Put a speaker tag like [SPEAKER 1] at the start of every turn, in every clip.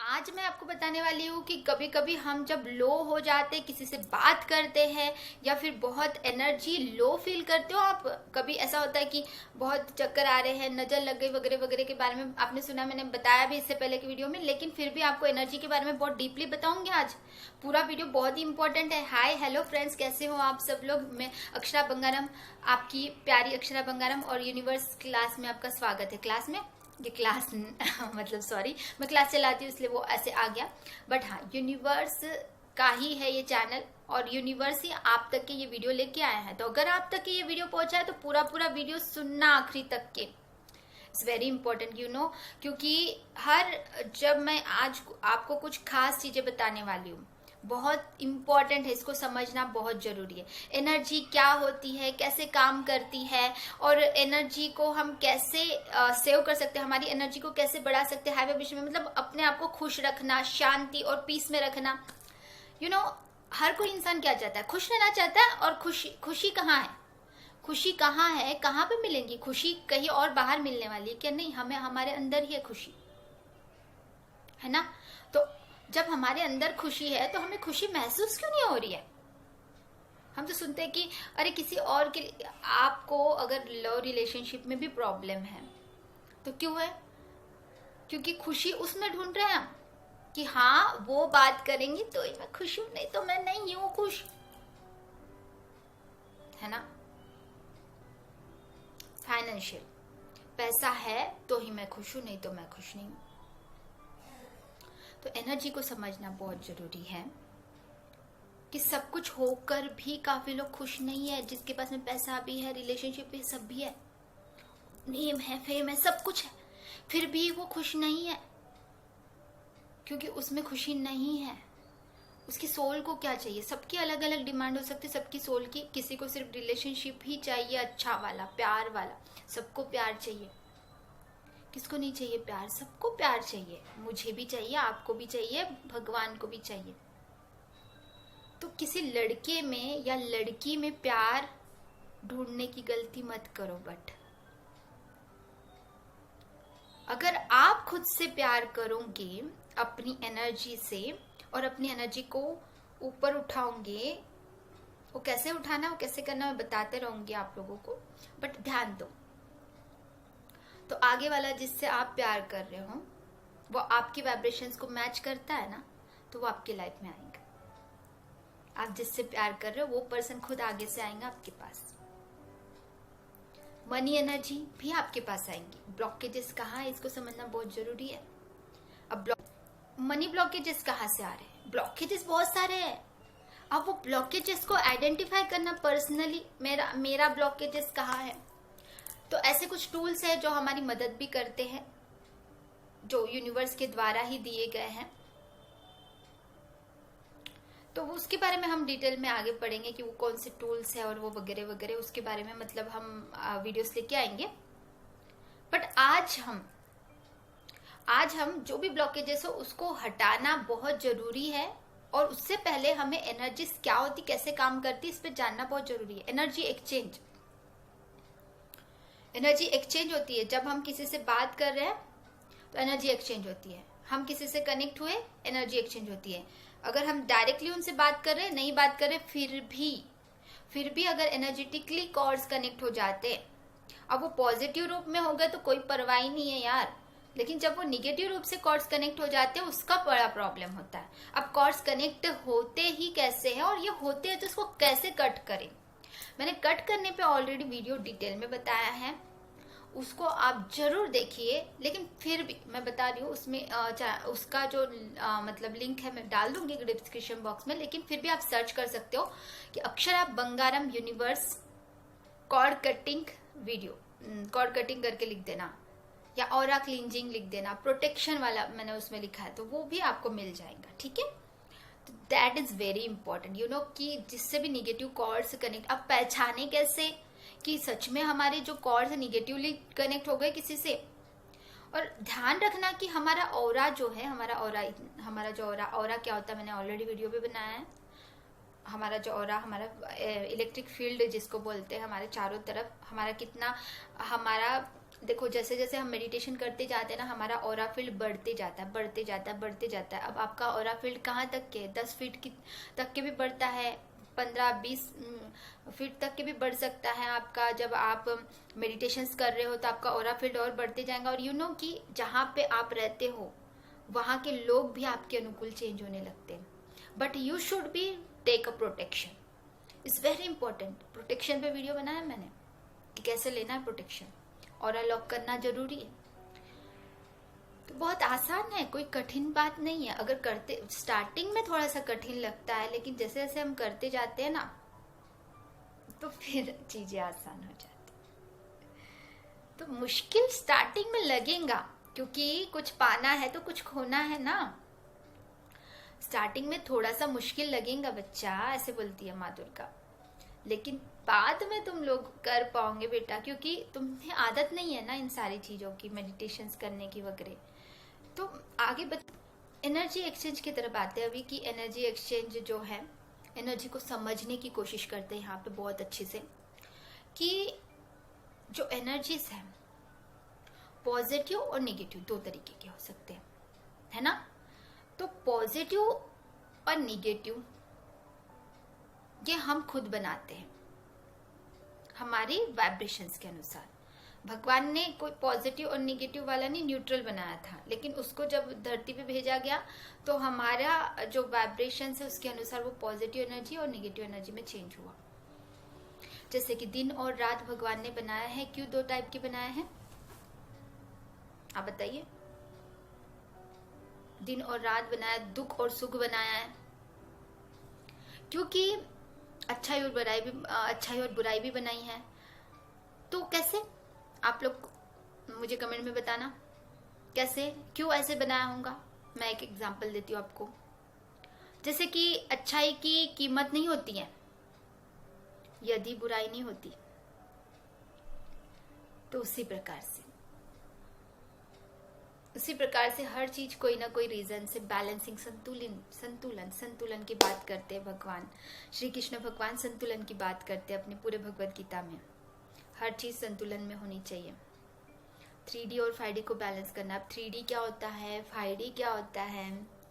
[SPEAKER 1] आज मैं आपको बताने वाली हूँ कि कभी कभी हम जब लो हो जाते, किसी से बात करते हैं या फिर बहुत एनर्जी लो फील करते हो आप। कभी ऐसा होता है कि बहुत चक्कर आ रहे हैं, नजर लग गई वगैरह वगैरह के बारे में आपने सुना, मैंने बताया भी इससे पहले की वीडियो में, लेकिन फिर भी आपको एनर्जी के बारे में बहुत डीपली बताऊंगी आज। पूरा वीडियो बहुत ही इंपॉर्टेंट है। हाय हेलो फ्रेंड्स, कैसे हो आप सब लोग। मैं अक्षरा बंगारम, आपकी प्यारी अक्षरा बंगारम, और यूनिवर्स क्लास में आपका स्वागत है। क्लास में ये क्लास मतलब सॉरी, मैं क्लास चलाती हूँ इसलिए वो ऐसे आ गया, बट हाँ, यूनिवर्स का ही है ये चैनल और यूनिवर्स ही आप तक के ये वीडियो लेके आया है। तो अगर आप तक के ये वीडियो पहुंचा है तो पूरा पूरा वीडियो सुनना आखिरी तक के। It's very important you know, क्योंकि जब मैं आज आपको कुछ खास चीजें बताने वाली हूँ, बहुत इंपॉर्टेंट है, इसको समझना बहुत जरूरी है। एनर्जी क्या होती है, कैसे काम करती है, और एनर्जी को हम कैसे सेव कर सकते हैं, हमारी एनर्जी को कैसे बढ़ा सकते हैं हाई वाइब्रेशन में, मतलब अपने आप को खुश रखना, शांति और पीस में रखना। यू नो, हर कोई इंसान क्या चाहता है, खुश रहना चाहता है। और खुशी कहाँ है, खुशी कहाँ है, कहाँ पे मिलेंगी खुशी? कहीं और बाहर मिलने वाली है क्या? नहीं, हमें हमारे अंदर ही है खुशी, है ना। तो जब हमारे अंदर खुशी है तो हमें खुशी महसूस क्यों नहीं हो रही है? हम तो सुनते हैं कि अरे किसी और के, आपको अगर लव रिलेशनशिप में भी प्रॉब्लम है तो क्यों है? क्योंकि खुशी उसमें ढूंढ रहे हैं हम कि हाँ वो बात करेंगी तो ही मैं खुश हूं, नहीं तो मैं नहीं हूं खुश, है ना। फाइनेंशियल पैसा है तो ही मैं खुश हूं, नहीं तो मैं खुश नहीं हूं। तो एनर्जी को समझना बहुत जरूरी है कि सब कुछ होकर भी काफी लोग खुश नहीं है। जिसके पास में पैसा भी है, रिलेशनशिप भी, सब भी है, नेम है, फेम है, सब कुछ है, फिर भी वो खुश नहीं है, क्योंकि उसमें खुशी नहीं है। उसकी सोल को क्या चाहिए? सबकी अलग अलग डिमांड हो सकती है सबकी सोल की। किसी को सिर्फ रिलेशनशिप ही चाहिए, अच्छा वाला, प्यार वाला। सबको प्यार चाहिए, किसको नहीं चाहिए प्यार? सबको प्यार चाहिए, मुझे भी चाहिए, आपको भी चाहिए, भगवान को भी चाहिए। तो किसी लड़के में या लड़की में प्यार ढूंढने की गलती मत करो। बट अगर आप खुद से प्यार करोगे अपनी एनर्जी से और अपनी एनर्जी को ऊपर उठाओगे, वो कैसे उठाना, वो कैसे करना मैं बताते रहूंगी आप लोगों को, बट ध्यान दो। तो आगे वाला जिससे आप प्यार कर रहे हो वो आपकी वाइब्रेशंस को मैच करता है ना, तो वो आपकी लाइफ में आएगा। आप जिससे प्यार कर रहे हो वो पर्सन खुद आगे से आएगा आपके पास। मनी एनर्जी भी आपके पास आएंगी। ब्लॉकेजेस कहाँ है, इसको समझना बहुत जरूरी है। अब मनी ब्लॉकेजेस कहाँ से आ रहे हैं? ब्लॉकेजेस बहुत सारे हैं। अब वो ब्लॉकेजेस को आइडेंटिफाई करना, पर्सनली मेरा ब्लॉकेजेस कहाँ है। तो ऐसे कुछ टूल्स है जो हमारी मदद भी करते हैं, जो यूनिवर्स के द्वारा ही दिए गए हैं। तो उसके बारे में हम डिटेल में आगे पढ़ेंगे कि वो कौन से टूल्स है और वो वगैरह वगैरह, उसके बारे में मतलब हम वीडियोस लेके आएंगे। बट आज हम जो भी ब्लॉकेजेस हो उसको हटाना बहुत जरूरी है। और उससे पहले हमें एनर्जीज क्या होती, कैसे काम करती, इस पे जानना बहुत जरूरी है। एनर्जी एक्सचेंज होती है। जब हम किसी से बात कर रहे हैं तो एनर्जी एक्सचेंज होती है। हम किसी से कनेक्ट हुए, एनर्जी एक्सचेंज होती है। अगर हम डायरेक्टली उनसे बात कर रहे हैं, नहीं बात कर रहे, फिर भी अगर एनर्जेटिकली कॉर्ड्स कनेक्ट हो जाते, अब वो पॉजिटिव रूप में हो गए तो कोई परवाह ही नहीं है यार, लेकिन जब वो निगेटिव रूप से कॉर्ड्स कनेक्ट हो जाते हैं उसका बड़ा प्रॉब्लम होता है। अब कॉर्ड्स कनेक्ट होते ही कैसे हैं, और ये होते हैं तो इसको कैसे कट करें, मैंने कट करने पे ऑलरेडी वीडियो डिटेल में बताया है, उसको आप जरूर देखिए। लेकिन फिर भी मैं बता रही हूँ, उसमें उसका जो मतलब लिंक है मैं डाल दूंगी डिस्क्रिप्शन बॉक्स में। लेकिन फिर भी आप सर्च कर सकते हो कि Akshara Bangaram universe cord cutting video, cord cutting करके लिख देना, या ऑरा क्लींजिंग लिख देना, प्रोटेक्शन वाला मैंने उसमें लिखा है, तो वो भी आपको मिल जाएगा। ठीक है, तो that is very important you know, कि जिससे भी निगेटिव कॉर्ड से कनेक्ट, अब पहचाने कैसे कि सच में हमारे जो कॉर्ड निगेटिवली कनेक्ट हो गए किसी से। और ध्यान रखना कि हमारा ऑरा जो है, हमारा जो ऑरा क्या होता है, मैंने ऑलरेडी वीडियो भी बनाया है। हमारा जो ऑरा, हमारा इलेक्ट्रिक फील्ड जिसको बोलते हैं, हमारे चारों तरफ हमारा कितना, हमारा देखो जैसे जैसे हम मेडिटेशन करते जाते हैं ना, हमारा ऑरा फील्ड बढ़ते जाता है, बढ़ते जाता है, बढ़ते जाता है। अब आपका ऑरा फील्ड कहाँ तक के, 10 फीट की तक के भी बढ़ता है, 15-20 फीट तक के भी बढ़ सकता है आपका। जब आप मेडिटेशंस कर रहे हो तो आपका ऑरा फील्ड और बढ़ते जाएगा। और यू नो कि जहाँ पे आप रहते हो वहाँ के लोग भी आपके अनुकूल चेंज होने लगते हैं। But you should be take a protection, it's very important. Protection पे वीडियो बनाया मैंने कि कैसे लेना है प्रोटेक्शन, और लॉक करना जरूरी है। तो बहुत आसान है, कोई कठिन बात नहीं है। अगर करते, स्टार्टिंग में थोड़ा सा कठिन लगता है, लेकिन जैसे जैसे हम करते जाते हैं ना तो फिर चीजें आसान हो जाती। तो मुश्किल स्टार्टिंग में लगेगा, क्योंकि कुछ पाना है तो कुछ खोना है ना। स्टार्टिंग में थोड़ा सा मुश्किल लगेगा बच्चा, ऐसे बोलती है माँ दुर्गा, लेकिन बाद में तुम लोग कर पाओगे बेटा, क्योंकि तुम्हें आदत नहीं है ना इन सारी चीजों की, मेडिटेशंस करने की वगैरह। तो आगे एनर्जी एक्सचेंज की तरफ आते हैं अभी, कि एनर्जी एक्सचेंज जो है, एनर्जी को समझने की कोशिश करते हैं यहाँ पे बहुत अच्छे से, कि जो एनर्जीज है पॉजिटिव और नेगेटिव दो तरीके के हो सकते हैं, है ना। तो पॉजिटिव और नेगेटिव ये हम खुद बनाते हैं हमारी वाइब्रेशंस के अनुसार। भगवान ने कोई पॉजिटिव और नेगेटिव वाला नहीं, न्यूट्रल बनाया था, लेकिन उसको जब धरती पे भेजा गया तो हमारा जो वाइब्रेशंस है उसके अनुसार वो पॉजिटिव एनर्जी और नेगेटिव एनर्जी में चेंज हुआ। जैसे कि दिन और रात भगवान ने बनाया है, क्यों दो टाइप के बनाए हैं आप बताइए। दिन और रात बनाया, दुख और सुख बनाया है, क्योंकि अच्छाई और बुराई भी बनाई है। तो कैसे, आप लोग मुझे कमेंट में बताना कैसे, क्यों ऐसे बनाया होगा। मैं एक एग्जांपल देती हूँ आपको। जैसे कि अच्छाई की कीमत नहीं होती है यदि बुराई नहीं होती, तो उसी प्रकार से हर चीज कोई ना कोई रीजन से बैलेंसिंग, संतुलन की बात करते हैं भगवान श्री कृष्ण। भगवान संतुलन की बात करते हैं अपने पूरे भगवत गीता में। हर चीज संतुलन में होनी चाहिए। 3D और 5D को बैलेंस करना। अब 3D क्या होता है, 5D क्या होता है,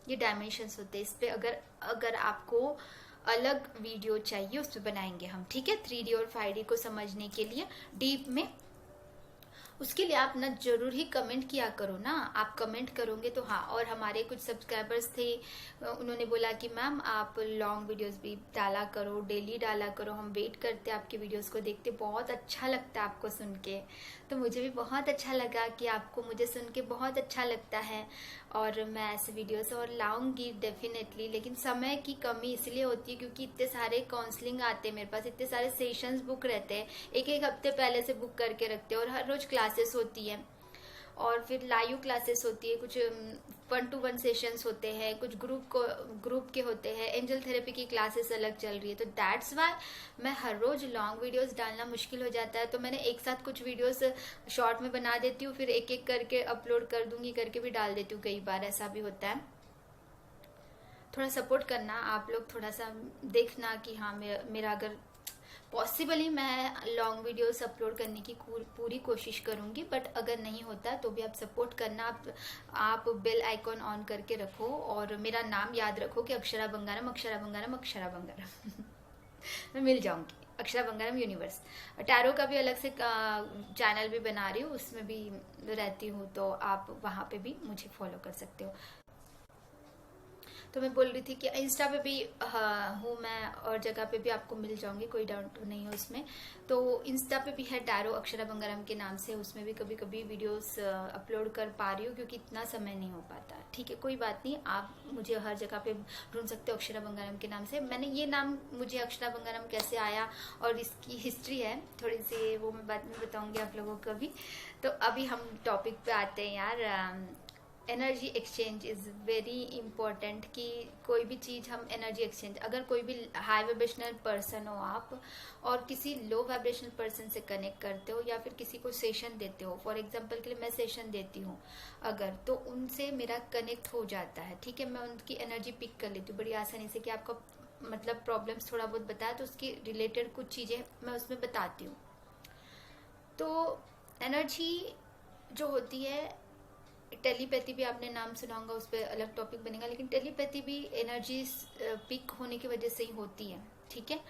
[SPEAKER 1] ये डायमेंशंस होते हैं। इस पे अगर आपको अलग वीडियो चाहिए उस पर बनाएंगे हम, ठीक है। 3D और 5D को समझने के लिए डीप में, उसके लिए आप ना जरूर ही कमेंट किया करो ना। आप कमेंट करोगे तो हाँ। और हमारे कुछ सब्सक्राइबर्स थे, उन्होंने बोला कि मैम आप लॉन्ग वीडियोस भी डाला करो, डेली डाला करो, हम वेट करते हैं आपके वीडियोस को, देखते बहुत अच्छा लगता है आपको सुन के। तो मुझे भी बहुत अच्छा लगा कि आपको मुझे सुन के बहुत अच्छा लगता है, और मैं ऐसे वीडियोस और लाऊंगी डेफिनेटली। लेकिन समय की कमी इसलिए होती है क्योंकि इतने सारे काउंसलिंग आते हैं मेरे पास, इतने सारे सेशंस बुक रहते हैं, एक हफ्ते पहले से बुक करके रखते हैं। और हर रोज क्लासेस होती है, और फिर लाइव क्लासेस होती है, कुछ 1-to-1 सेशंस होते हैं, कुछ ग्रुप के होते हैं, एंजल थेरेपी की क्लासेस अलग चल रही है। तो दैट्स वाई मैं हर रोज लॉन्ग वीडियोस डालना मुश्किल हो जाता है। तो मैंने एक साथ कुछ वीडियोस शॉर्ट में बना देती हूँ, फिर एक एक करके अपलोड कर दूंगी करके भी डाल देती हूँ। कई बार ऐसा भी होता है। थोड़ा सपोर्ट करना आप लोग, थोड़ा सा देखना कि हाँ मेरा अगर पॉसिबली मैं लॉन्ग वीडियोस अपलोड करने की पूरी कोशिश करूंगी। बट अगर नहीं होता तो भी आप सपोर्ट करना। आप बेल आइकॉन ऑन करके रखो, और मेरा नाम याद रखो कि अक्षरा बंगारम, अक्षरा बंगारम, अक्षरा बंगारम। मैं मिल जाऊंगी, अक्षरा बंगारम यूनिवर्स। टैरो का भी अलग से चैनल भी बना रही हूँ, उसमें भी रहती हूँ, तो आप वहाँ पे भी मुझे फॉलो कर सकते हो। तो मैं बोल रही थी कि इंस्टा पे भी हूँ मैं, और जगह पे भी आपको मिल जाऊंगी, कोई डाउट नहीं है उसमें। तो इंस्टा पे भी है टैरो अक्षरा बंगारम के नाम से, उसमें भी कभी कभी वीडियोस अपलोड कर पा रही हूँ क्योंकि इतना समय नहीं हो पाता। ठीक है, कोई बात नहीं, आप मुझे हर जगह पे ढूंढ सकते हो अक्षरा बंगारम के नाम से। मैंने ये नाम, मुझे अक्षरा बंगारम कैसे आया और इसकी हिस्ट्री है थोड़ी सी, वो मैं बाद में बताऊंगी आप लोगों को भी। तो अभी हम टॉपिक पे आते हैं यार। Energy exchange is very important, कि कोई भी चीज़ हम एनर्जी एक्सचेंज, अगर कोई भी हाई वाइब्रेशनल पर्सन हो आप और किसी लो वाइब्रेशनल पर्सन से कनेक्ट करते हो, या फिर किसी को सेशन देते हो, फॉर एग्जांपल के लिए मैं सेशन देती हूँ अगर, तो उनसे मेरा कनेक्ट हो जाता है। ठीक है, मैं उनकी एनर्जी पिक कर लेती हूँ बड़ी आसानी से, कि आपका मतलब प्रॉब्लम्स थोड़ा बहुत बताया तो उसकी रिलेटेड कुछ चीज़ें मैं उसमें बताती हूँ। तो एनर्जी जो होती है, टेलीपैथी भी आपने नाम सुना होगा, उस पर अलग टॉपिक बनेगा, लेकिन टेलीपैथी भी एनर्जी पीक होने की वजह से ही होती है, ठीक है।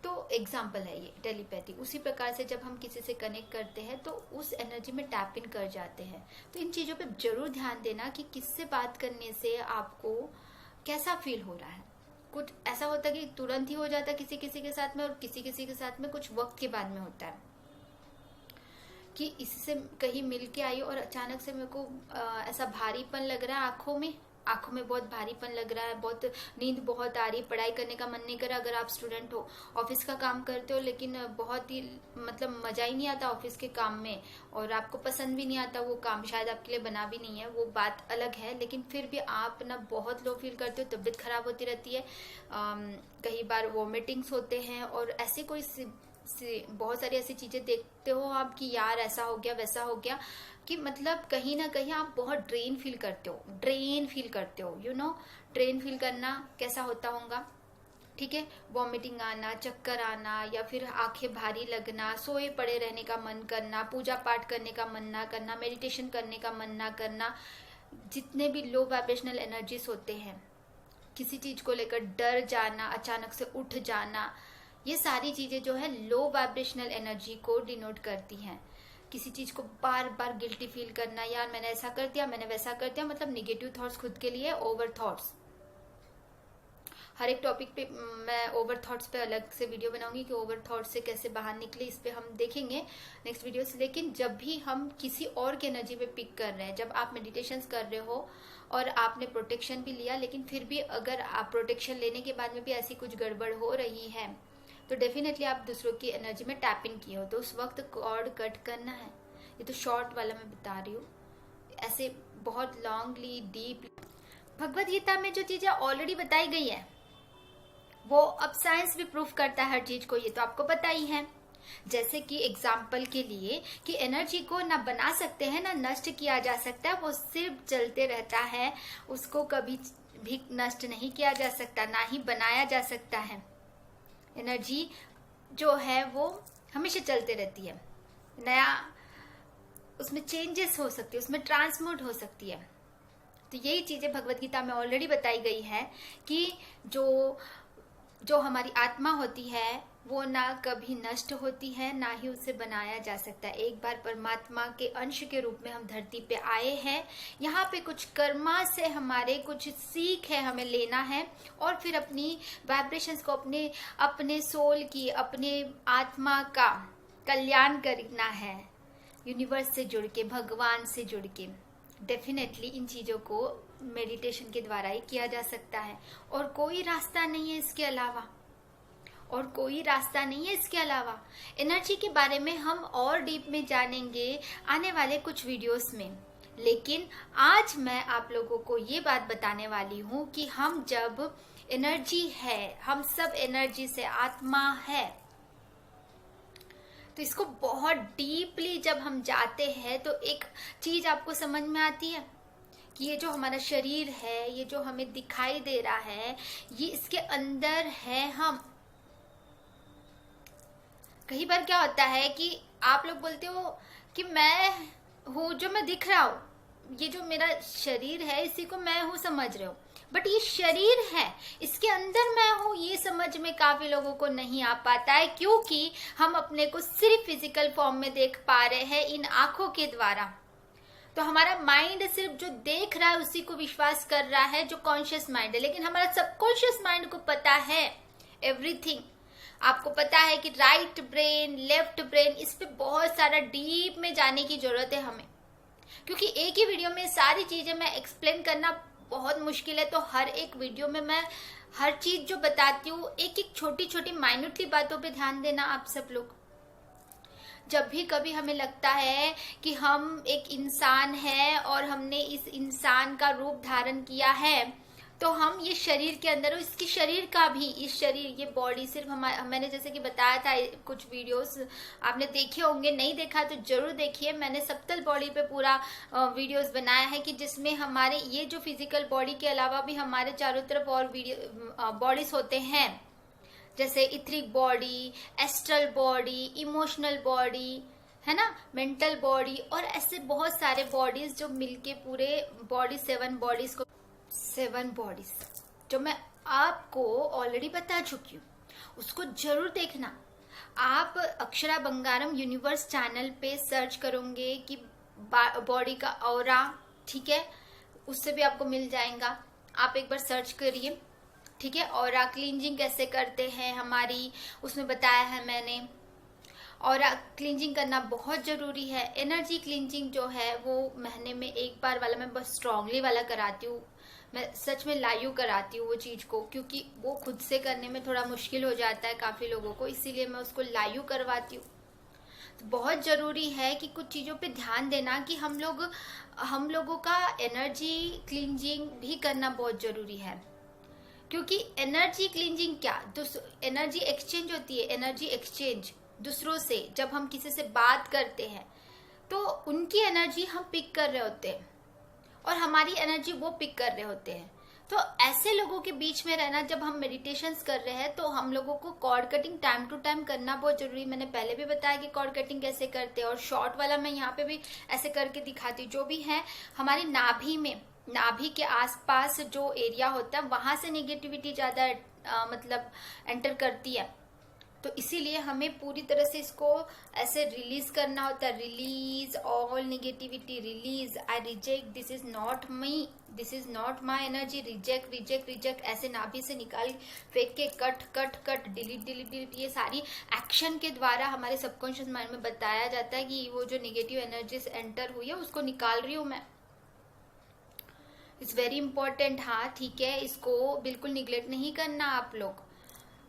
[SPEAKER 1] तो एग्जाम्पल है ये टेलीपैथी। उसी प्रकार से जब हम किसी से कनेक्ट करते हैं तो उस एनर्जी में टैप इन कर जाते हैं। तो इन चीज़ों पे जरूर ध्यान देना कि किससे बात करने से आपको कैसा फील हो रहा है। कुछ ऐसा होता है कि तुरंत ही हो जाता है किसी किसी के साथ में, और किसी किसी के साथ में कुछ वक्त के बाद में होता है कि इससे कहीं मिल के आई और अचानक से मेरे को ऐसा भारीपन लग रहा है आंखों में बहुत भारीपन लग रहा है, बहुत नींद बहुत आ रही, पढ़ाई करने का मन नहीं कर रहा। अगर आप स्टूडेंट हो, ऑफिस का काम करते हो, लेकिन बहुत ही मतलब मजा ही नहीं आता ऑफिस के काम में, और आपको पसंद भी नहीं आता वो काम, शायद आपके लिए बना भी नहीं है, वो बात अलग है। लेकिन फिर भी आप ना बहुत लो फील करते हो, तबीयत खराब होती रहती है, कई बार वॉमिटिंग्स होते हैं, और ऐसे कोई बहुत सारी ऐसी चीजें देखते हो आप कि यार ऐसा हो गया वैसा हो गया, कि मतलब कहीं ना कहीं आप बहुत ड्रेन फील करते हो, यू नो ड्रेन फील करना कैसा होता होगा, ठीक है। वॉमिटिंग आना, चक्कर आना, या फिर आंखें भारी लगना, सोए पड़े रहने का मन करना, पूजा पाठ करने का मन ना करना, मेडिटेशन करने का मन ना करना, जितने भी लो वाइब्रेशनल एनर्जीज होते हैं, किसी चीज को लेकर डर जाना, अचानक से उठ जाना, ये सारी चीजें जो है लो वाइब्रेशनल एनर्जी को डिनोट करती हैं। किसी चीज को बार बार गिल्टी फील करना, यार मैंने ऐसा कर दिया, मैंने वैसा कर दिया, मतलब निगेटिव थॉट्स खुद के लिए, ओवर थॉट्स। हर एक टॉपिक पे मैं ओवर थॉट्स पे अलग से वीडियो बनाऊंगी कि ओवर थॉट्स से कैसे बाहर निकले, इस पे हम देखेंगे नेक्स्ट वीडियो से। लेकिन जब भी हम किसी और की एनर्जी पे पिक कर रहे हैं, जब आप मेडिटेशन कर रहे हो और आपने प्रोटेक्शन भी लिया, लेकिन फिर भी अगर आप प्रोटेक्शन लेने के बाद में भी ऐसी कुछ गड़बड़ हो रही है, तो डेफिनेटली आप दूसरों की एनर्जी में टैप इन किए हो, तो उस वक्त कॉर्ड कट करना है। ये तो शॉर्ट वाला मैं बता रही हूँ, ऐसे बहुत लॉन्गली डीप। भगवत गीता में जो चीजें ऑलरेडी बताई गई है वो अब साइंस भी प्रूफ करता है हर चीज को, ये तो आपको पता ही है। जैसे कि एग्जाम्पल के लिए कि एनर्जी को ना बना सकते हैं ना नष्ट किया जा सकता है, वो सिर्फ चलते रहता है, उसको कभी भी नष्ट नहीं किया जा सकता, ना ही बनाया जा सकता है। एनर्जी जो है वो हमेशा चलते रहती है, नया उसमें चेंजेस हो सकती है, उसमें ट्रांसमूट हो सकती है। तो यही चीजें भगवत गीता में ऑलरेडी बताई गई है कि जो हमारी आत्मा होती है वो ना कभी नष्ट होती है, ना ही उसे बनाया जा सकता है। एक बार परमात्मा के अंश के रूप में हम धरती पे आए हैं, यहाँ पे कुछ कर्मा से हमारे कुछ सीख है हमें लेना है, और फिर अपनी वाइब्रेशंस को अपने सोल की, अपने आत्मा का कल्याण करना है, यूनिवर्स से जुड़ के, भगवान से जुड़ के। डेफिनेटली इन चीजों को मेडिटेशन के द्वारा ही किया जा सकता है, और कोई रास्ता नहीं है इसके अलावा, और कोई रास्ता नहीं है इसके अलावा। एनर्जी के बारे में हम और डीप में जानेंगे आने वाले कुछ वीडियोस में, लेकिन आज मैं आप लोगों को ये बात बताने वाली हूँ कि हम जब एनर्जी है, हम सब एनर्जी से आत्मा है, तो इसको बहुत डीपली जब हम जाते हैं तो एक चीज आपको समझ में आती है कि ये जो हमारा शरीर है, ये जो हमें दिखाई दे रहा है, ये इसके अंदर है हम। कई बार क्या होता है कि आप लोग बोलते हो कि मैं हूँ जो मैं दिख रहा हूँ, ये जो मेरा शरीर है इसी को मैं हूँ समझ रहे हो, बट ये शरीर है, इसके अंदर मैं हूँ, ये समझ में काफी लोगों को नहीं आ पाता है, क्योंकि हम अपने को सिर्फ फिजिकल फॉर्म में देख पा रहे हैं इन आंखों के द्वारा। तो हमारा माइंड सिर्फ जो देख रहा है उसी को विश्वास कर रहा है, जो कॉन्शियस माइंड है, लेकिन हमारा सबकॉन्शियस माइंड को पता है एवरीथिंग। आपको पता है कि राइट ब्रेन, लेफ्ट ब्रेन, इस पे बहुत सारा डीप में जाने की जरूरत है हमें, क्योंकि एक ही वीडियो में सारी चीजें मैं एक्सप्लेन करना बहुत मुश्किल है। तो हर एक वीडियो में मैं हर चीज जो बताती हूँ, एक एक छोटी छोटी माइन्यूटली बातों पे ध्यान देना आप सब लोग। जब भी कभी हमें लगता है कि हम एक इंसान हैं और हमने इस इंसान का रूप धारण किया है, तो हम ये शरीर के अंदर, इसकी शरीर का भी, इस शरीर, ये बॉडी सिर्फ मैंने जैसे कि बताया था, कुछ वीडियोस आपने देखे होंगे, नहीं देखा तो जरूर देखिए। मैंने सप्तल बॉडी पे पूरा वीडियोस बनाया है कि जिसमें हमारे ये जो फिजिकल बॉडी के अलावा भी हमारे चारों तरफ और बॉडीज होते हैं, जैसे etheric body, astral body, emotional body, है ना, मेंटल बॉडी, और ऐसे बहुत सारे बॉडीज जो मिलके पूरे बॉडी, 7 बॉडीज जो मैं आपको ऑलरेडी बता चुकी हूँ, उसको जरूर देखना। आप अक्षरा बंगारम यूनिवर्स चैनल पे सर्च करोगे कि बॉडी का ऑरा, ठीक है, उससे भी आपको मिल जाएगा। आप एक बार सर्च करिए, ठीक है। ऑरा क्लींजिंग कैसे करते हैं हमारी, उसमें बताया है मैंने। और क्लींजिंग करना बहुत जरूरी है। एनर्जी क्लींजिंग जो है वो महीने में एक बार वाला मैं बस स्ट्रांगली वाला कराती हूँ। मैं सच में लाइव कराती हूँ वो चीज को, क्योंकि वो खुद से करने में थोड़ा मुश्किल हो जाता है काफी लोगों को, इसीलिए मैं उसको लाइव करवाती हूँ। तो बहुत जरूरी है कि कुछ चीजों पे ध्यान देना कि हम लोगों का एनर्जी क्लींजिंग भी करना बहुत जरूरी है। क्योंकि एनर्जी क्लींजिंग क्या, एनर्जी एक्सचेंज होती है। एनर्जी एक्सचेंज दूसरों से, जब हम किसी से बात करते हैं तो उनकी एनर्जी हम पिक कर रहे होते हैं और हमारी एनर्जी वो पिक कर रहे होते हैं। तो ऐसे लोगों के बीच में रहना, जब हम मेडिटेशंस कर रहे हैं तो हम लोगों को cord cutting time to time करना बहुत जरूरी। मैंने पहले भी बताया कि कॉर्ड कटिंग कैसे करते हैं, और शॉर्ट वाला मैं यहाँ पे भी ऐसे करके दिखाती हूँ। जो भी है हमारी नाभि में, नाभि के आसपास जो एरिया होता है वहां से नेगेटिविटी ज्यादा मतलब एंटर करती है। तो इसीलिए हमें पूरी तरह से इसको ऐसे रिलीज करना होता है। Release all negativity, release, I reject, this is not me, this is not my energy, reject reject reject, ऐसे नाभि से निकाल फेंक के cut cut cut, delete delete delete. ये सारी एक्शन के द्वारा हमारे सबकॉन्शियस माइंड में बताया जाता है कि वो जो नेगेटिव एनर्जीज एंटर हुई है उसको निकाल रही हूं मैं। इट्स वेरी इंपॉर्टेंट, हाँ ठीक है, इसको बिल्कुल निग्लेक्ट नहीं करना आप लोग।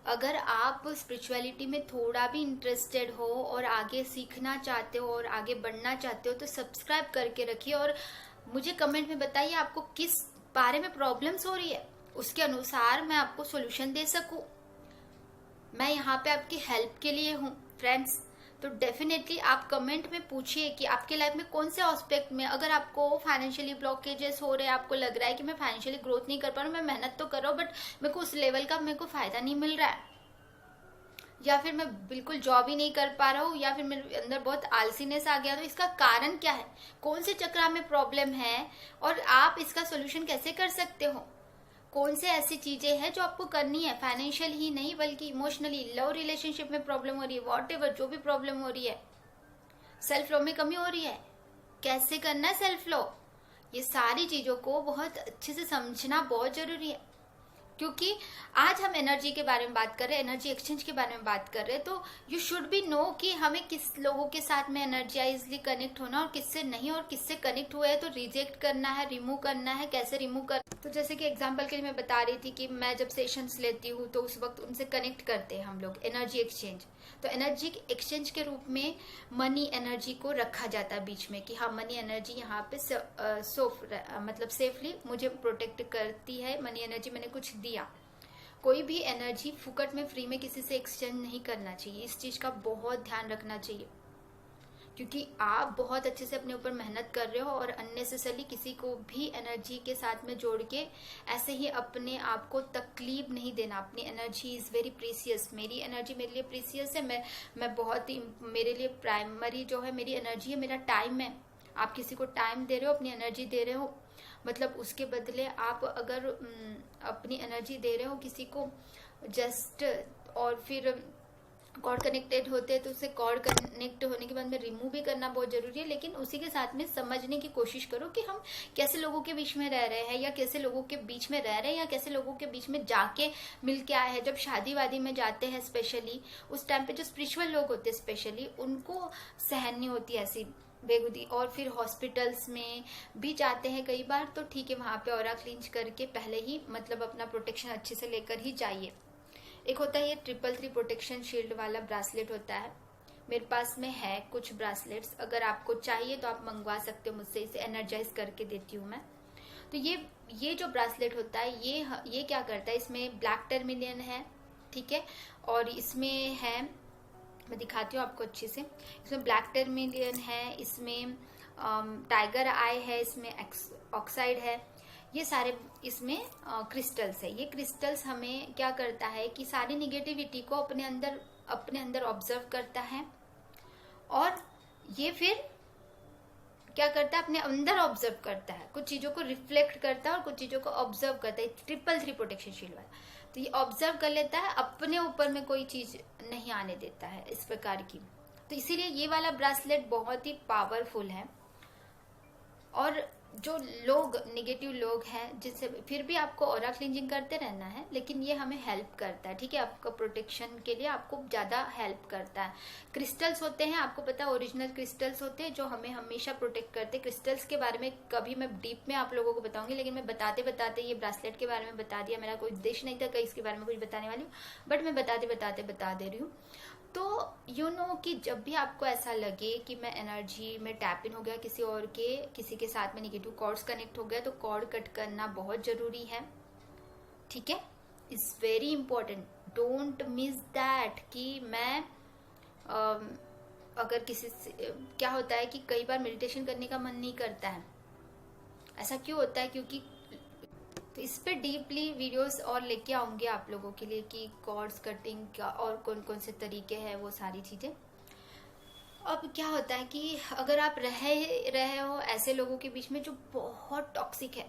[SPEAKER 1] अगर आप स्पिरिचुअलिटी में थोड़ा भी इंटरेस्टेड हो और आगे सीखना चाहते हो और आगे बढ़ना चाहते हो तो सब्सक्राइब करके रखिए, और मुझे कमेंट में बताइए आपको किस बारे में प्रॉब्लम्स हो रही है, उसके अनुसार मैं आपको सॉल्यूशन दे सकूं। मैं यहाँ पे आपकी हेल्प के लिए हूँ फ्रेंड्स। तो डेफिनेटली आप कमेंट में पूछिए कि आपके लाइफ में कौन से एस्पेक्ट में, अगर आपको फाइनेंशियली ब्लॉकेजेस हो रहे हैं, आपको लग रहा है कि मैं फाइनेंशियली ग्रोथ नहीं कर पा रहा हूँ, मैं मेहनत तो कर रहा हूँ बट मेरे को उस लेवल का मेरे को फायदा नहीं मिल रहा है, या फिर मैं बिल्कुल जॉब ही नहीं कर पा रहा हूँ, या फिर मेरे अंदर बहुत आलसीनेस आ गया, तो इसका कारण क्या है, कौन से चक्र में प्रॉब्लम है और आप इसका सोल्यूशन कैसे कर सकते हो। कौन से ऐसी चीजें हैं जो आपको करनी है, फाइनेंशियल ही नहीं बल्कि इमोशनली, लव रिलेशनशिप में प्रॉब्लम हो रही है, वॉटएवर जो भी प्रॉब्लम हो रही है, सेल्फ लव में कमी हो रही है, कैसे करना है सेल्फ लव, ये सारी चीजों को बहुत अच्छे से समझना बहुत जरूरी है। क्योंकि आज हम एनर्जी के बारे में बात कर रहे हैं, एनर्जी एक्सचेंज के बारे में बात कर रहे हैं, तो यू शुड बी नो कि हमें किस लोगों के साथ में एनर्जाइजली कनेक्ट होना और किससे नहीं, और किससे कनेक्ट हुए है तो रिजेक्ट करना है, रिमूव करना है, कैसे रिमूव कर। तो जैसे कि एग्जांपल के लिए मैं बता रही थी कि मैं जब सेशंस लेती हूँ तो उस वक्त उनसे कनेक्ट करते हैं हम लोग, एनर्जी एक्सचेंज। तो एनर्जी एक्सचेंज के रूप में मनी एनर्जी को रखा जाता है बीच में कि हाँ मनी एनर्जी यहाँ पे मतलब सेफली मुझे प्रोटेक्ट करती है। मनी एनर्जी मैंने कुछ दिया, कोई भी एनर्जी फुकट में फ्री में किसी से एक्सचेंज नहीं करना चाहिए। इस चीज का बहुत ध्यान रखना चाहिए, क्योंकि आप बहुत अच्छे से अपने ऊपर मेहनत कर रहे हो और अननेसेसरली किसी को भी एनर्जी के साथ में जोड़ के ऐसे ही अपने आप को तकलीफ नहीं देना। अपनी एनर्जी इज वेरी प्रीसियस, मेरी एनर्जी मेरे लिए प्रीसियस है। मैं बहुत ही, मेरे लिए प्राइमरी जो है मेरी एनर्जी है, मेरा टाइम है। आप किसी को टाइम दे रहे हो, अपनी एनर्जी दे रहे हो, मतलब उसके बदले आप अगर अपनी एनर्जी दे रहे हो किसी को जस्ट, और फिर कॉर्ड कनेक्टेड होते हैं तो उससे कॉर्ड कनेक्ट होने के बाद में रिमूव भी करना बहुत जरूरी है। लेकिन उसी के साथ में समझने की कोशिश करो कि हम कैसे लोगों के बीच में रह रहे हैं, या कैसे लोगों के बीच में रह रहे हैं, या कैसे लोगों के बीच में जाके मिल के आए हैं। जब शादी वादी में जाते हैं स्पेशली उस टाइम पे जो स्पिरिचुअल लोग होते हैं स्पेशली उनको सहन नहीं होती ऐसी बेगुदी। और फिर हॉस्पिटल्स में भी जाते हैं कई बार, तो ठीक है वहां पे ऑरा क्लींज करके पहले ही मतलब अपना प्रोटेक्शन अच्छे से लेकर ही जाइए। एक होता है ये 333 प्रोटेक्शन शील्ड वाला ब्रासलेट होता है, मेरे पास में है कुछ ब्रासलेट्स, अगर आपको चाहिए तो आप मंगवा सकते हो मुझसे, इसे एनर्जाइज करके देती हूँ मैं। तो ये जो ब्रासलेट होता है ये क्या करता है, इसमें ब्लैक टर्मिलियन है, ठीक है, और इसमें है, मैं दिखाती हूँ आपको अच्छे से, इसमें ब्लैक टर्मिलियन है, इसमें टाइगर आई है, इसमें ऑक्साइड है, ये सारे इसमें क्रिस्टल्स है। ये क्रिस्टल्स हमें क्या करता है कि सारी निगेटिविटी को अपने अंदर ऑब्जर्व करता है और ये फिर क्या करता है, अपने अंदर ऑब्जर्व करता है, कुछ चीजों को रिफ्लेक्ट करता है और कुछ चीजों को ऑब्जर्व करता है। 333 प्रोटेक्शन शील्ड वाला, तो ये ऑब्जर्व कर लेता है, अपने ऊपर में कोई चीज नहीं आने देता है इस प्रकार की। तो इसीलिए ये वाला ब्रासलेट बहुत ही पावरफुल है। और जो लोग नेगेटिव लोग हैं, जिनसे फिर भी आपको ऑरा क्लींजिंग करते रहना है, लेकिन ये हमें हेल्प करता है, ठीक है, आपका प्रोटेक्शन के लिए आपको ज्यादा हेल्प करता है। क्रिस्टल्स होते हैं, आपको पता है ओरिजिनल क्रिस्टल्स होते हैं जो हमें हमेशा प्रोटेक्ट करते हैं। क्रिस्टल्स के बारे में कभी मैं डीप में आप लोगों को बताऊंगी, लेकिन मैं बताते बताते ये ब्रासलेट के बारे में बता दिया। मेरा कोई उद्देश्य नहीं था कहीं इसके बारे में कुछ बताने वाली हूँ, बट मैं बताते बताते बता दे रही हूँ। तो यू नो कि जब भी आपको ऐसा लगे कि मैं एनर्जी में टैप इन हो गया किसी के साथ में नेगेटिव कॉर्ड्स कनेक्ट हो गया, तो कॉर्ड कट करना बहुत जरूरी है, ठीक है, it's very important, don't miss that. कि मैं अगर किसी से क्या होता है कि कई बार मेडिटेशन करने का मन नहीं करता है। ऐसा क्यों होता है? क्योंकि तो इस पे डीपली वीडियोस और लेके आऊंगी आप लोगों के लिए कि कॉर्ड्स कटिंग का और कौन कौन से तरीके हैं, वो सारी चीजें। अब क्या होता है कि अगर आप रहे हो ऐसे लोगों के बीच में जो बहुत टॉक्सिक है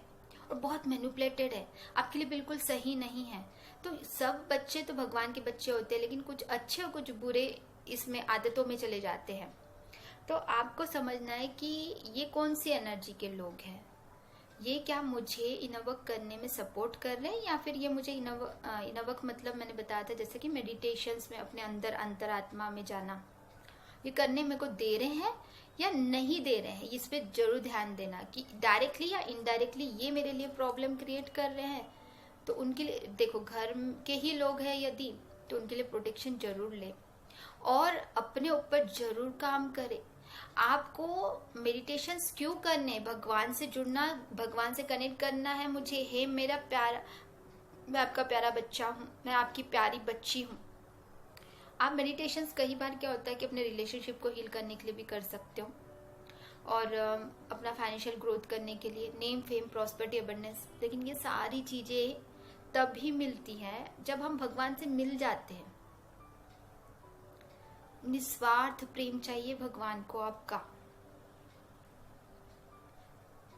[SPEAKER 1] और बहुत मैनिपुलेटेड है, आपके लिए बिल्कुल सही नहीं है। तो सब बच्चे तो भगवान के बच्चे होते हैं, लेकिन कुछ अच्छे और कुछ बुरे इसमें आदतों में चले जाते हैं। तो आपको समझना है कि ये कौन सी एनर्जी के लोग हैं, ये क्या मुझे इनवर्क करने में सपोर्ट कर रहे हैं, या फिर ये मुझे इनवर्क मतलब मैंने बताया था जैसे कि मेडिटेशंस में अपने अंदर अंतरात्मा में जाना, ये करने मेरे को दे रहे हैं या नहीं दे रहे हैं। इस पे जरूर ध्यान देना कि डायरेक्टली या इनडायरेक्टली ये मेरे लिए प्रॉब्लम क्रिएट कर रहे हैं। तो उनके लिए देखो, घर के ही लोग हैं यदि, तो उनके लिए प्रोटेक्शन जरूर ले और अपने ऊपर जरूर काम करे। आपको मेडिटेशंस क्यों करने? भगवान से जुड़ना, भगवान से कनेक्ट करना है मुझे। हे मेरा प्यारा, मैं आपका प्यारा बच्चा हूँ, मैं आपकी प्यारी बच्ची हूँ। आप मेडिटेशंस कई बार क्या होता है कि अपने रिलेशनशिप को हील करने के लिए भी कर सकते हो, और अपना फाइनेंशियल ग्रोथ करने के लिए, नेम फेम प्रॉस्पेरिटी अबंडेंस। लेकिन ये सारी चीजें तभी मिलती है जब हम भगवान से मिल जाते हैं। निस्वार्थ प्रेम चाहिए भगवान को आपका।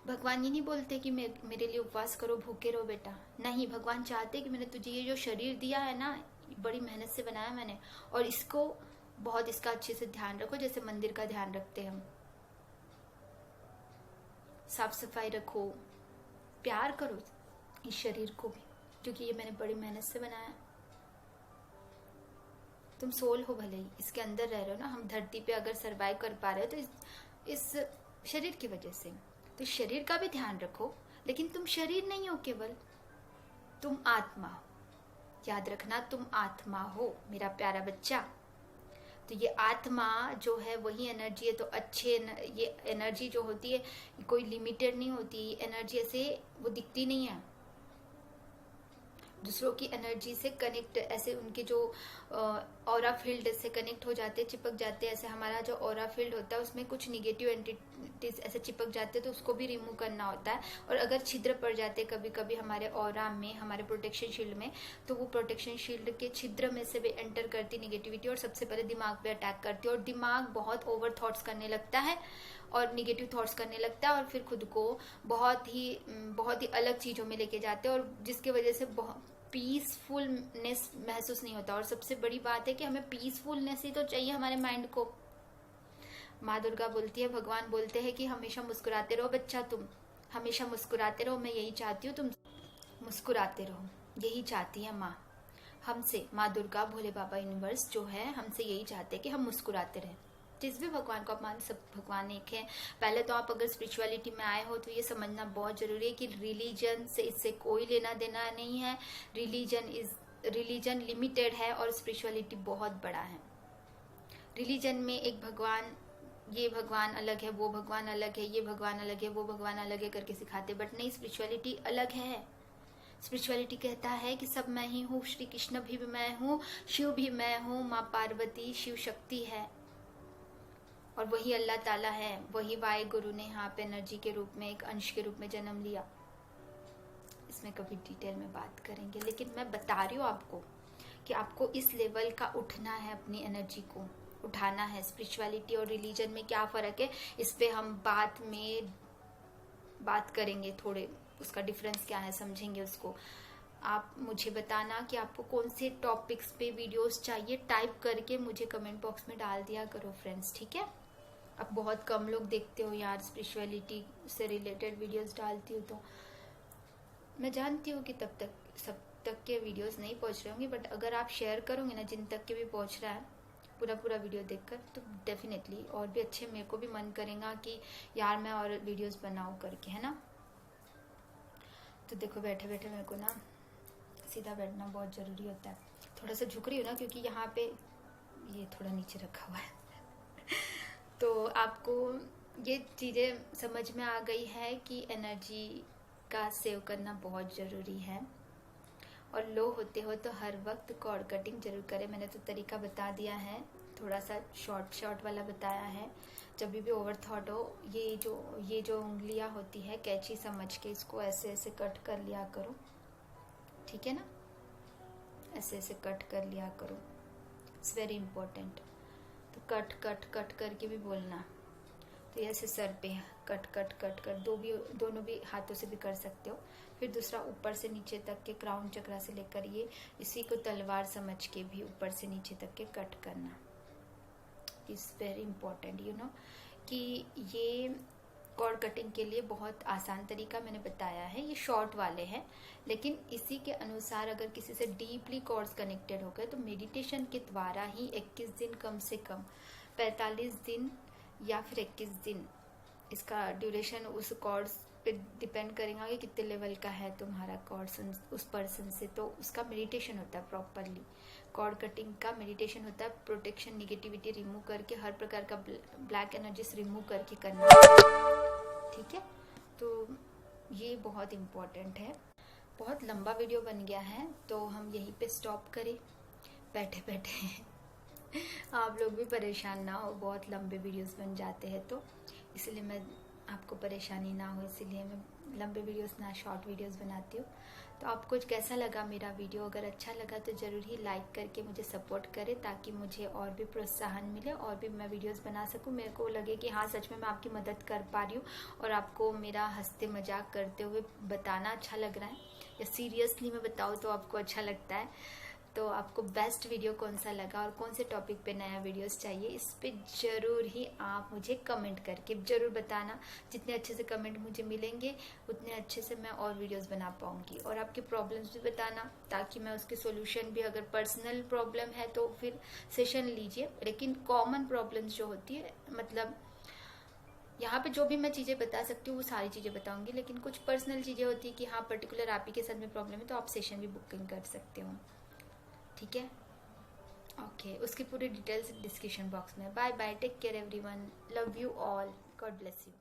[SPEAKER 1] भगवान ये नहीं बोलते कि मेरे लिए उपवास करो, भूखे रहो बेटा। नहीं, भगवान चाहते कि मैंने तुझे ये जो शरीर दिया है ना, बड़ी मेहनत से बनाया मैंने, और इसको बहुत इसका अच्छे से ध्यान रखो, जैसे मंदिर का ध्यान रखते हैं हम। साफ सफाई रखो, प्यार करो इस शरीर को भी, क्योंकि ये मैंने बड़ी मेहनत से बनाया। तुम सोल हो भले ही, इसके अंदर रह रहे हो ना। हम धरती पे अगर सरवाइव कर पा रहे हो तो इस शरीर की वजह से। तो शरीर का भी ध्यान रखो, लेकिन तुम शरीर नहीं हो केवल, तुम आत्मा हो। याद रखना, तुम आत्मा हो मेरा प्यारा बच्चा। तो ये आत्मा जो है वही एनर्जी है। तो अच्छे ये एनर्जी जो होती है कोई लिमिटेड नहीं होती। एनर्जी ऐसे वो दिखती नहीं है, दूसरों की एनर्जी से कनेक्ट, ऐसे उनके जो ऑरा फील्ड से कनेक्ट हो जाते, चिपक जाते हैं। ऐसे हमारा जो ऑरा फील्ड होता है उसमें कुछ निगेटिव एंटिटीज ऐसे चिपक जाते हैं, तो उसको भी रिमूव करना होता है। और अगर छिद्र पड़ जाते कभी कभी हमारे ऑरा में, हमारे प्रोटेक्शन शील्ड में, तो वो प्रोटेक्शन शील्ड के छिद्र में से भी एंटर करती निगेटिविटी और सबसे पहले दिमाग पे अटैक करती है। और दिमाग बहुत ओवर थॉट्स करने लगता है और निगेटिव थॉट्स करने लगता है, और फिर खुद को बहुत ही अलग चीजों में लेके जाते हैं, और जिसकी वजह से बहुत पीसफुलनेस महसूस नहीं होता। और सबसे बड़ी बात है कि हमें पीसफुलनेस ही तो चाहिए हमारे माइंड को। माँ दुर्गा बोलती है, भगवान बोलते हैं कि हमेशा मुस्कुराते रहो बच्चा, तुम हमेशा मुस्कुराते रहो। मैं यही चाहती हूँ, तुम मुस्कुराते रहो, यही चाहती है माँ हमसे। माँ दुर्गा, भोले बाबा, यूनिवर्स जो है, हमसे यही चाहते हैं कि हम मुस्कुराते रहें। जिस भी भगवान को आप मान, सब भगवान एक है। पहले तो आप अगर स्पिरिचुअलिटी में आए हो तो ये समझना बहुत जरूरी है कि रिलीजन से इससे कोई लेना देना नहीं है। रिलीजन लिमिटेड है और स्पिरिचुअलिटी बहुत बड़ा है। रिलीजन में एक भगवान, ये भगवान अलग है, वो भगवान अलग है, ये भगवान अलग है, वो भगवान अलग है करके सिखाते, बट नहीं, स्पिरिचुअलिटी अलग है। स्पिरिचुअलिटी कहता है कि सब मैं ही हूँ, श्री कृष्ण भी मैं हूँ, शिव भी मैं हूँ, माँ पार्वती शिव शक्ति है, और वही अल्लाह ताला है, वही वाहे गुरु ने यहाँ पे एनर्जी के रूप में, एक अंश के रूप में जन्म लिया। इसमें कभी डिटेल में बात करेंगे, लेकिन मैं बता रही हूँ आपको कि आपको इस लेवल का उठना है अपनी एनर्जी को। उठाना है। स्पिरिचुअलिटी और रिलीजन में क्या फ़र्क है, इस पे हम बाद में बात करेंगे, थोड़े उसका डिफरेंस क्या है समझेंगे उसको। आप मुझे बताना कि आपको कौन से टॉपिक्स पे वीडियोस चाहिए, टाइप करके मुझे कमेंट बॉक्स में डाल दिया करो फ्रेंड्स, ठीक है। अब बहुत कम लोग देखते हो यार, स्पिरिचुअलिटी से रिलेटेड वीडियोस डालती हूँ, तो मैं जानती हूँ कि तब तक सब तक के वीडियोस नहीं पहुँच रहे होंगे, बट अगर आप शेयर करोगे ना जिन तक के भी पहुँच रहा है पूरा वीडियो देखकर, तो डेफिनेटली और भी अच्छे, मेरे को भी मन करेगा कि यार मैं और वीडियोस बनाऊँ करके, है ना। तो देखो बैठे बैठे मेरे को ना सीधा बैठना बहुत ज़रूरी होता है। थोड़ा सा झुक रही हूँ ना क्योंकि यहाँ पे ये थोड़ा नीचे रखा हुआ है तो आपको ये चीज़ें समझ में आ गई है कि एनर्जी का सेव करना बहुत ज़रूरी है। और लो होते हो तो हर वक्त कॉर्ड कटिंग जरूर करें। मैंने तो तरीका बता दिया है, थोड़ा सा शॉर्ट वाला बताया है। जब भी ओवर थॉट हो, ये जो उंगलियां होती है कैंची समझ के इसको ऐसे ऐसे कट कर लिया करो, ठीक है ना। ऐसे ऐसे कट कर लिया करो, इट्स वेरी इंपॉर्टेंट। तो कट कट कट करके भी बोलना। तो ऐसे सर पे कट कट कट कर, दोनों भी हाथों से भी कर सकते हो। फिर दूसरा ऊपर से नीचे तक के क्राउन चक्रा से लेकर ये इसी को तलवार समझ के भी ऊपर से नीचे तक के कट करना। It's very important you know कि ये कॉर्ड कटिंग के लिए बहुत आसान तरीका मैंने बताया है। ये शॉर्ट वाले हैं, लेकिन इसी के अनुसार अगर किसी से डीपली कॉर्ड्स कनेक्टेड हो गए तो मेडिटेशन के द्वारा ही 21 दिन, कम से कम 45 दिन या फिर 21 दिन, इसका ड्यूरेशन उस कॉर्ड्स पे डिपेंड करेगा कि कितने लेवल का है तुम्हारा कॉर्ड्स उस पर्सन से। तो उसका मेडिटेशन होता है प्रॉपरली। कॉर्ड कटिंग का मेडिटेशन होता है प्रोटेक्शन, निगेटिविटी रिमूव करके, हर प्रकार का ब्लैक एनर्जीज रिमूव करके करना, ठीक है। तो ये बहुत इम्पोर्टेंट है। बहुत लंबा वीडियो बन गया है तो हम यहीं पे स्टॉप करें बैठे बैठे आप लोग भी परेशान ना हो, बहुत लंबे वीडियोस बन जाते हैं, तो इसलिए मैं आपको परेशानी ना हो इसीलिए मैं लंबे वीडियोस ना शॉर्ट वीडियोस बनाती हूँ। तो आपको कैसा लगा मेरा वीडियो? अगर अच्छा लगा तो ज़रूर ही लाइक करके मुझे सपोर्ट करें ताकि मुझे और भी प्रोत्साहन मिले और भी मैं वीडियोस बना सकूं। मेरे को लगे कि हाँ सच में मैं आपकी मदद कर पा रही हूँ और आपको मेरा हंसते मजाक करते हुए बताना अच्छा लग रहा है, या सीरियसली मैं बताऊँ तो आपको अच्छा लगता है। तो आपको बेस्ट वीडियो कौन सा लगा और कौन से टॉपिक पे नया वीडियोस चाहिए, इस पे ज़रूर ही आप मुझे कमेंट करके ज़रूर बताना। जितने अच्छे से कमेंट मुझे मिलेंगे उतने अच्छे से मैं और वीडियोस बना पाऊंगी। और आपके प्रॉब्लम्स भी बताना ताकि मैं उसके सॉल्यूशन भी, अगर पर्सनल प्रॉब्लम है तो फिर सेशन लीजिए, लेकिन कॉमन प्रॉब्लम्स जो होती है, मतलब यहाँ पे जो भी मैं चीज़ें बता सकती हूँ वो सारी चीज़ें बताऊंगी, लेकिन कुछ पर्सनल चीज़ें होती है कि हाँ पर्टिकुलर आप ही के साथ में प्रॉब्लम है तो आप सेशन भी बुकिंग कर सकते हो, ठीक है। ओके, उसकी पूरी डिटेल्स डिस्क्रिप्शन बॉक्स में। Bye bye, take care everyone, love you all, God bless you.